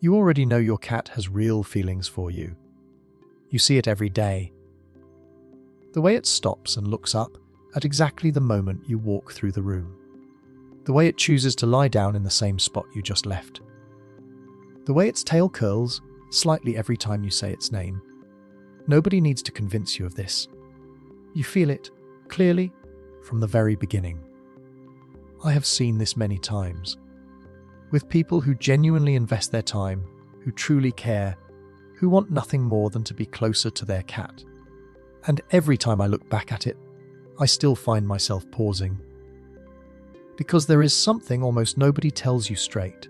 You already know your cat has real feelings for you. You see it every day. The way it stops and looks up at exactly the moment you walk through the room. The way it chooses to lie down in the same spot you just left. The way its tail curls slightly every time you say its name. Nobody needs to convince you of this. You feel it clearly from the very beginning. I have seen this many times. With people who genuinely invest their time, who truly care, who want nothing more than to be closer to their cat. And every time I look back at it, I still find myself pausing. Because there is something almost nobody tells you straight.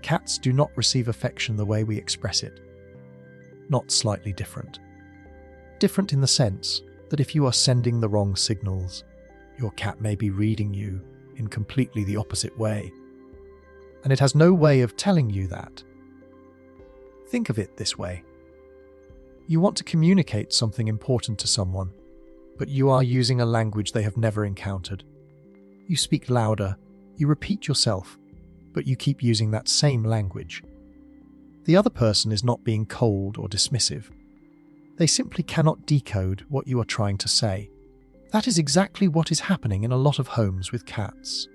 Cats do not receive affection the way we express it. Not slightly different. Different in the sense that if you are sending the wrong signals, your cat may be reading you in completely the opposite way. And it has no way of telling you that. Think of it this way. You want to communicate something important to someone, but you are using a language they have never encountered. You speak louder, you repeat yourself, but you keep using that same language. The other person is not being cold or dismissive. They simply cannot decode what you are trying to say. That is exactly what is happening in a lot of homes with cats.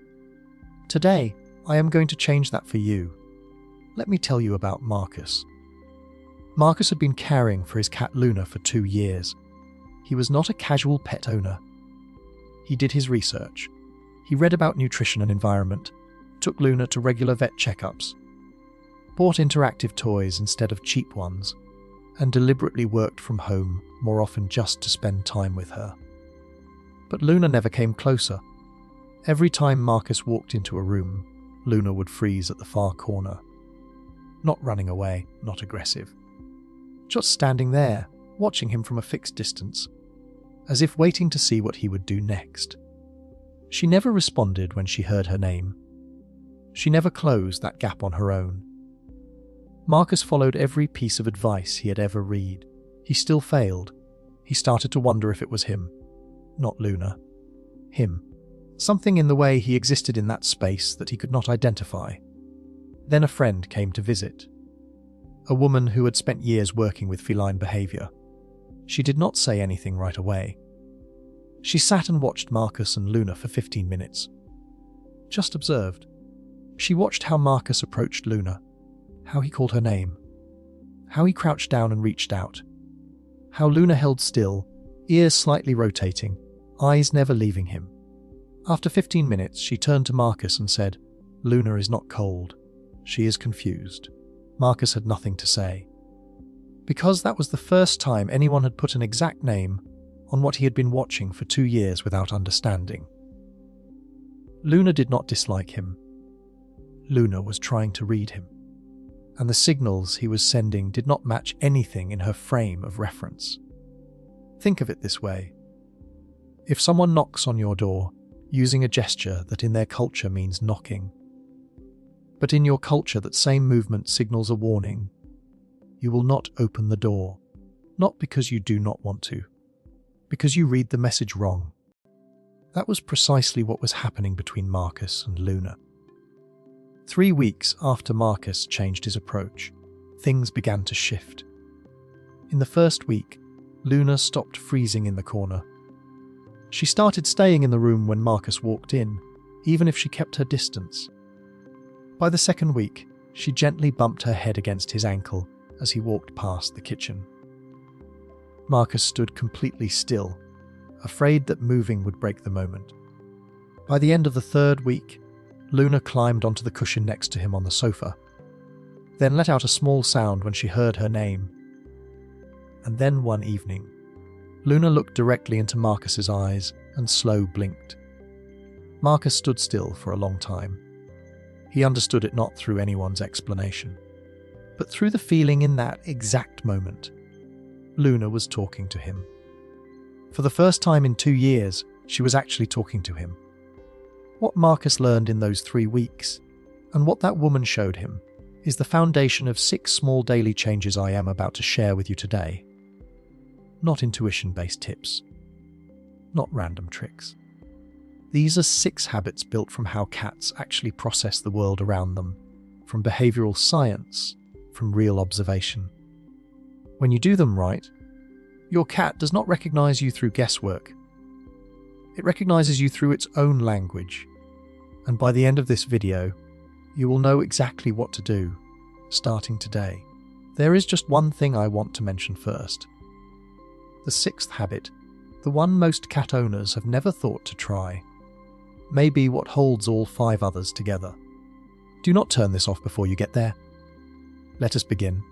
Today, I am going to change that for you. Let me tell you about Marcus. Marcus had been caring for his cat Luna for 2 years. He was not a casual pet owner. He did his research. He read about nutrition and environment, took Luna to regular vet checkups, bought interactive toys instead of cheap ones, and deliberately worked from home more often just to spend time with her. But Luna never came closer. Every time Marcus walked into a room, Luna would freeze at the far corner. Not running away, not aggressive. Just standing there, watching him from a fixed distance, as if waiting to see what he would do next. She never responded when she heard her name. She never closed that gap on her own. Marcus followed every piece of advice he had ever read. He still failed. He started to wonder if it was him, not Luna. Him. Something in the way he existed in that space that he could not identify. Then a friend came to visit. A woman who had spent years working with feline behavior. She did not say anything right away. She sat and watched Marcus and Luna for 15 minutes. Just observed. She watched how Marcus approached Luna, how he called her name, how he crouched down and reached out, how Luna held still, ears slightly rotating, eyes never leaving him. After 15 minutes, she turned to Marcus and said, "Luna is not cold. She is confused." Marcus had nothing to say. Because that was the first time anyone had put an exact name on what he had been watching for 2 years without understanding. Luna did not dislike him. Luna was trying to read him, and the signals he was sending did not match anything in her frame of reference. Think of it this way. If someone knocks on your door, using a gesture that in their culture means knocking, but in your culture that same movement signals a warning, you will not open the door, not because you do not want to, because you read the message wrong. That was precisely what was happening between Marcus and Luna. 3 weeks after Marcus changed his approach, things began to shift. In the first week, Luna stopped freezing in the corner. She started staying in the room when Marcus walked in, even if she kept her distance. By the second week, she gently bumped her head against his ankle as he walked past the kitchen. Marcus stood completely still, afraid that moving would break the moment. By the end of the 3rd week, Luna climbed onto the cushion next to him on the sofa, then let out a small sound when she heard her name. And then one evening, Luna looked directly into Marcus's eyes and slow blinked. Marcus stood still for a long time. He understood it not through anyone's explanation, but through the feeling in that exact moment. Luna was talking to him. For the first time in 2 years, she was actually talking to him. What Marcus learned in those 3 weeks, and what that woman showed him, is the foundation of 6 small daily changes I am about to share with you today. Not intuition-based tips. Not random tricks. These are 6 habits built from how cats actually process the world around them, from behavioral science, from real observation. When you do them right, your cat does not recognize you through guesswork. It recognizes you through its own language. And by the end of this video, you will know exactly what to do, starting today. There is just one thing I want to mention first. The sixth habit, the one most cat owners have never thought to try, may be what holds all 5 others together. Do not turn this off before you get there. Let us begin.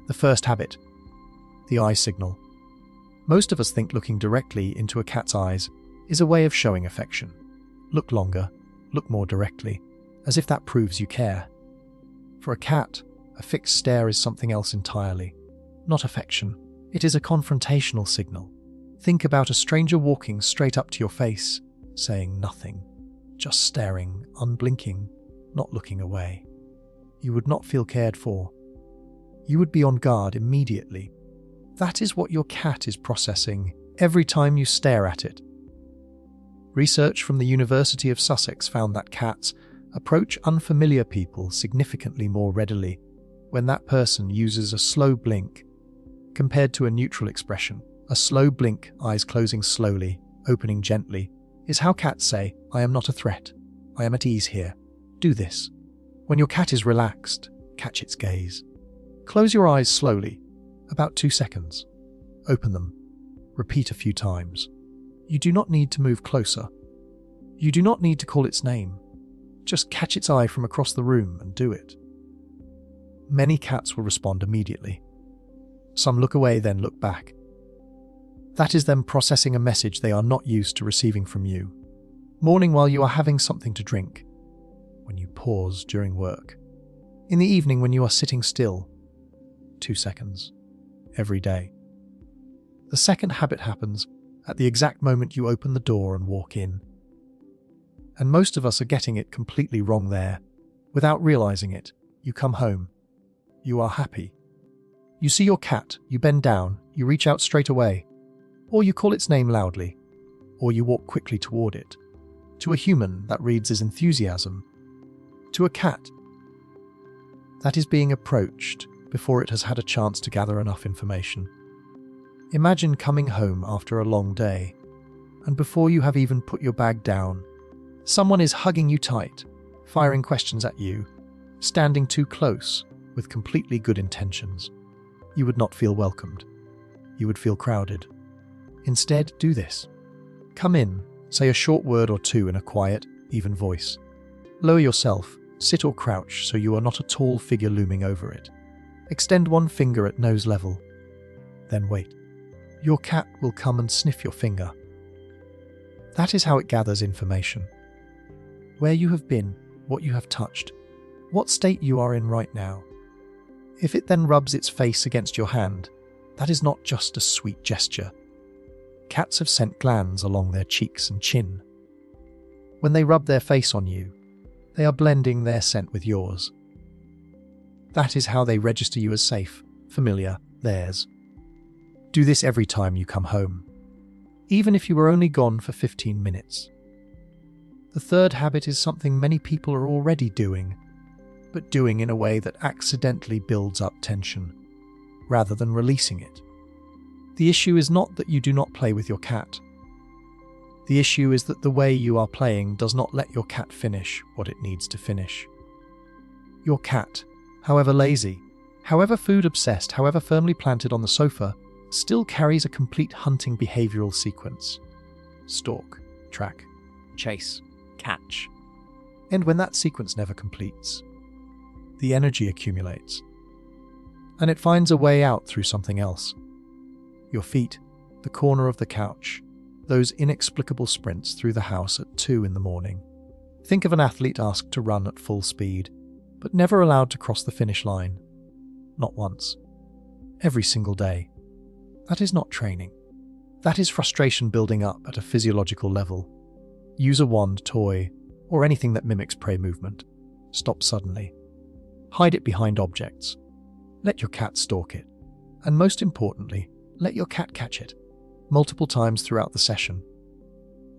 The first habit, the eye signal. Most of us think looking directly into a cat's eyes is a way of showing affection. Look longer, look more directly, as if that proves you care. For a cat, a fixed stare is something else entirely. Not affection. It is a confrontational signal. Think about a stranger walking straight up to your face, saying nothing, just staring, unblinking, not looking away. You would not feel cared for. You would be on guard immediately. That is what your cat is processing every time you stare at it. Research from the University of Sussex found that cats approach unfamiliar people significantly more readily when that person uses a slow blink compared to a neutral expression. A slow blink, eyes closing slowly, opening gently, is how cats say, "I am not a threat. I am at ease here. Do this." When your cat is relaxed, catch its gaze. Close your eyes slowly, about 2 seconds. Open them. Repeat a few times. You do not need to move closer. You do not need to call its name. Just catch its eye from across the room and do it. Many cats will respond immediately. Some look away, then look back. That is them processing a message they are not used to receiving from you. Morning while you are having something to drink. When you pause during work. In the evening when you are sitting still. 2 seconds. Every day. The second habit happens at the exact moment you open the door and walk in. And most of us are getting it completely wrong there. Without realizing it, you come home. You are happy. You see your cat, you bend down, you reach out straight away. Or you call its name loudly. Or you walk quickly toward it. To a human, that reads as enthusiasm. To a cat, that is being approached before it has had a chance to gather enough information. Imagine coming home after a long day, and before you have even put your bag down, someone is hugging you tight, firing questions at you, standing too close with completely good intentions. You would not feel welcomed. You would feel crowded. Instead, do this. Come in, say a short word or two in a quiet, even voice. Lower yourself, sit or crouch so you are not a tall figure looming over it. Extend one finger at nose level. Then wait. Your cat will come and sniff your finger. That is how it gathers information. Where you have been, what you have touched, what state you are in right now. If it then rubs its face against your hand, that is not just a sweet gesture. Cats have scent glands along their cheeks and chin. When they rub their face on you, they are blending their scent with yours. That is how they register you as safe, familiar, theirs. Do this every time you come home, even if you were only gone for 15 minutes. The third habit is something many people are already doing, but doing in a way that accidentally builds up tension, rather than releasing it. The issue is not that you do not play with your cat. The issue is that the way you are playing does not let your cat finish what it needs to finish. Your cat, however lazy, however food-obsessed, however firmly planted on the sofa, still carries a complete hunting behavioral sequence. Stalk, track, chase, catch. And when that sequence never completes, the energy accumulates, and it finds a way out through something else. Your feet, the corner of the couch, those inexplicable sprints through the house at 2 in the morning. Think of an athlete asked to run at full speed, but never allowed to cross the finish line. Not once. Every single day. That is not training. That is frustration building up at a physiological level. Use a wand, toy, or anything that mimics prey movement. Stop suddenly. Hide it behind objects. Let your cat stalk it. And most importantly, let your cat catch it. Multiple times throughout the session.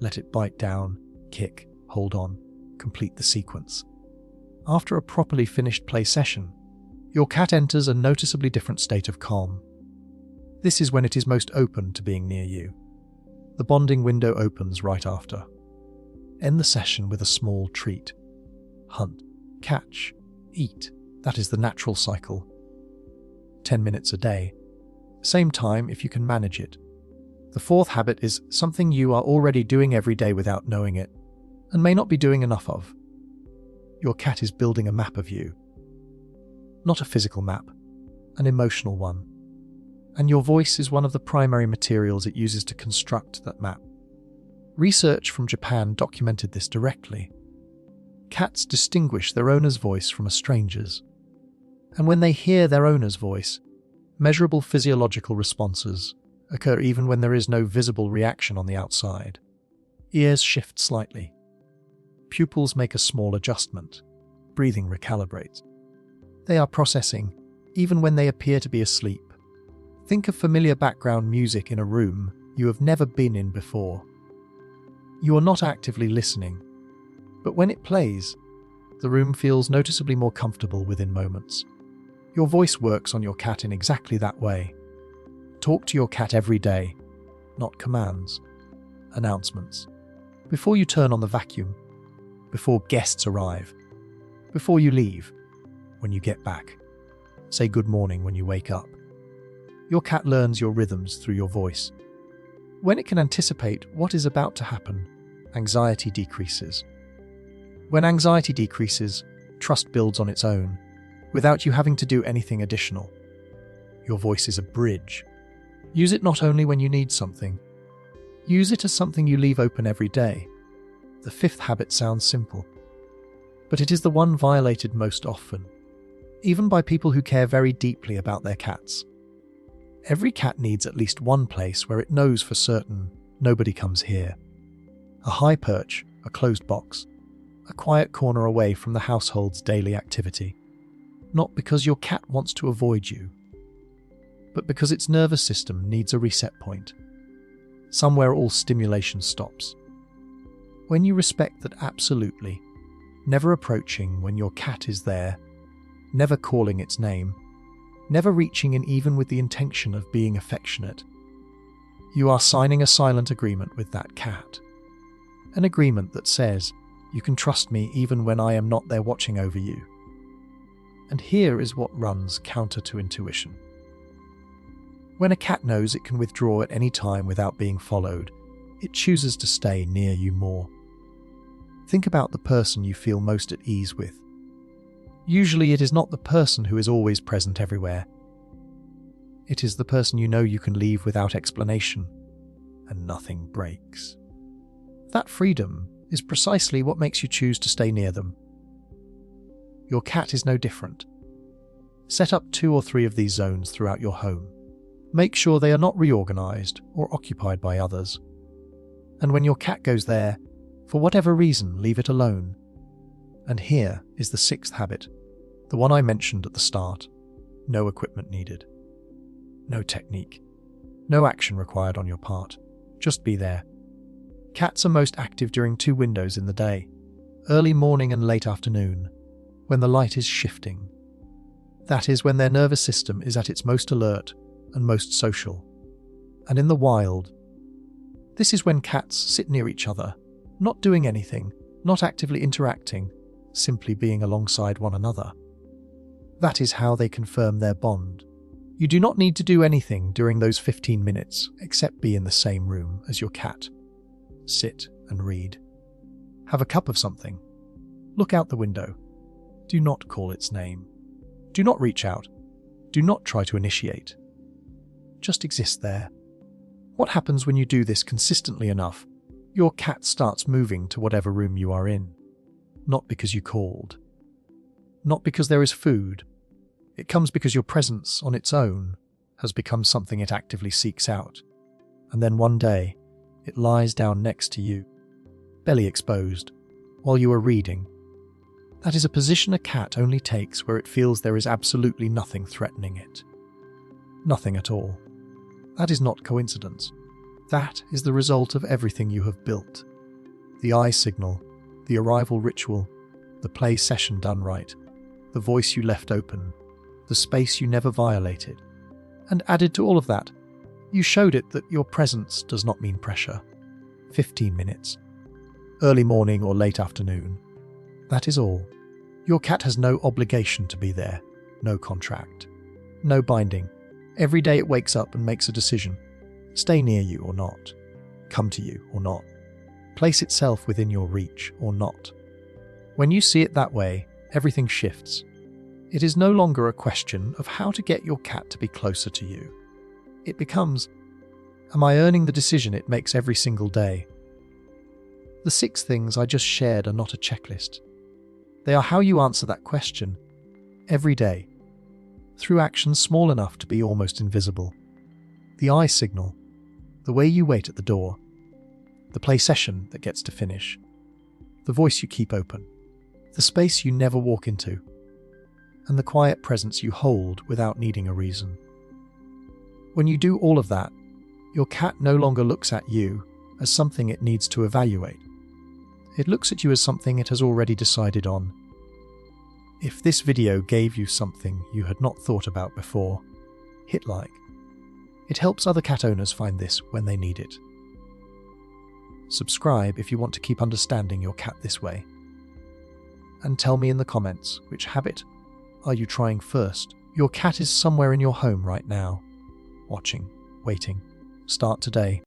Let it bite down, kick, hold on, complete the sequence. After a properly finished play session, your cat enters a noticeably different state of calm. This is when it is most open to being near you. The bonding window opens right after. End the session with a small treat. Hunt, catch, eat. That is the natural cycle. 10 minutes a day. Same time if you can manage it. The fourth habit is something you are already doing every day without knowing it, and may not be doing enough of. Your cat is building a map of you. Not a physical map, an emotional one. And your voice is one of the primary materials it uses to construct that map. Research from Japan documented this directly. Cats distinguish their owner's voice from a stranger's. And when they hear their owner's voice, measurable physiological responses occur even when there is no visible reaction on the outside. Ears shift slightly. Pupils make a small adjustment. Breathing recalibrates. They are processing, even when they appear to be asleep. Think of familiar background music in a room you have never been in before. You are not actively listening, but when it plays, the room feels noticeably more comfortable within moments. Your voice works on your cat in exactly that way. Talk to your cat every day, not commands, announcements. Before you turn on the vacuum, before guests arrive, before you leave, when you get back. Say good morning when you wake up. Your cat learns your rhythms through your voice. When it can anticipate what is about to happen, anxiety decreases. When anxiety decreases, trust builds on its own, without you having to do anything additional. Your voice is a bridge. Use it not only when you need something. Use it as something you leave open every day. The fifth habit sounds simple, but it is the one violated most often, even by people who care very deeply about their cats. Every cat needs at least one place where it knows for certain nobody comes here. A high perch, a closed box, a quiet corner away from the household's daily activity. Not because your cat wants to avoid you, but because its nervous system needs a reset point. Somewhere all stimulation stops. When you respect that absolutely, never approaching when your cat is there, never calling its name, never reaching in even with the intention of being affectionate, you are signing a silent agreement with that cat. An agreement that says, you can trust me even when I am not there watching over you. And here is what runs counter to intuition. When a cat knows it can withdraw at any time without being followed, it chooses to stay near you more. Think about the person you feel most at ease with. Usually it is not the person who is always present everywhere. It is the person you know you can leave without explanation, and nothing breaks. That freedom is precisely what makes you choose to stay near them. Your cat is no different. Set up 2 or 3 of these zones throughout your home. Make sure they are not reorganized or occupied by others. And when your cat goes there, for whatever reason, leave it alone. And here is the 6th habit, the one I mentioned at the start. No equipment needed. No technique. No action required on your part. Just be there. Cats are most active during 2 windows in the day, early morning and late afternoon, when the light is shifting. That is when their nervous system is at its most alert and most social. And in the wild, this is when cats sit near each other, not doing anything, not actively interacting, simply being alongside one another. That is how they confirm their bond. You do not need to do anything during those 15 minutes except be in the same room as your cat. Sit and read. Have a cup of something. Look out the window. Do not call its name. Do not reach out. Do not try to initiate. Just exist there. What happens when you do this consistently enough? Your cat starts moving to whatever room you are in. Not because you called. Not because there is food. It comes because your presence on its own has become something it actively seeks out. And then one day, it lies down next to you, belly exposed, while you are reading. That is a position a cat only takes where it feels there is absolutely nothing threatening it. Nothing at all. That is not coincidence. That is the result of everything you have built. The eye signal, the arrival ritual, the play session done right, the voice you left open, the space you never violated. And added to all of that, you showed it that your presence does not mean pressure. 15 minutes. Early morning or late afternoon. That is all. Your cat has no obligation to be there, no contract, no binding. Every day it wakes up and makes a decision. Stay near you or not. Come to you or not. Place itself within your reach or not. When you see it that way, everything shifts. It is no longer a question of how to get your cat to be closer to you. It becomes, am I earning the decision it makes every single day? The 6 things I just shared are not a checklist. They are how you answer that question every day, through actions small enough to be almost invisible. The eye signal, the way you wait at the door, the play session that gets to finish, the voice you keep open, the space you never walk into, and the quiet presence you hold without needing a reason. When you do all of that, your cat no longer looks at you as something it needs to evaluate. It looks at you as something it has already decided on. If this video gave you something you had not thought about before, hit like. It helps other cat owners find this when they need it. Subscribe if you want to keep understanding your cat this way. And tell me in the comments, which habit are you trying first? Your cat is somewhere in your home right now. Watching, waiting. Start today.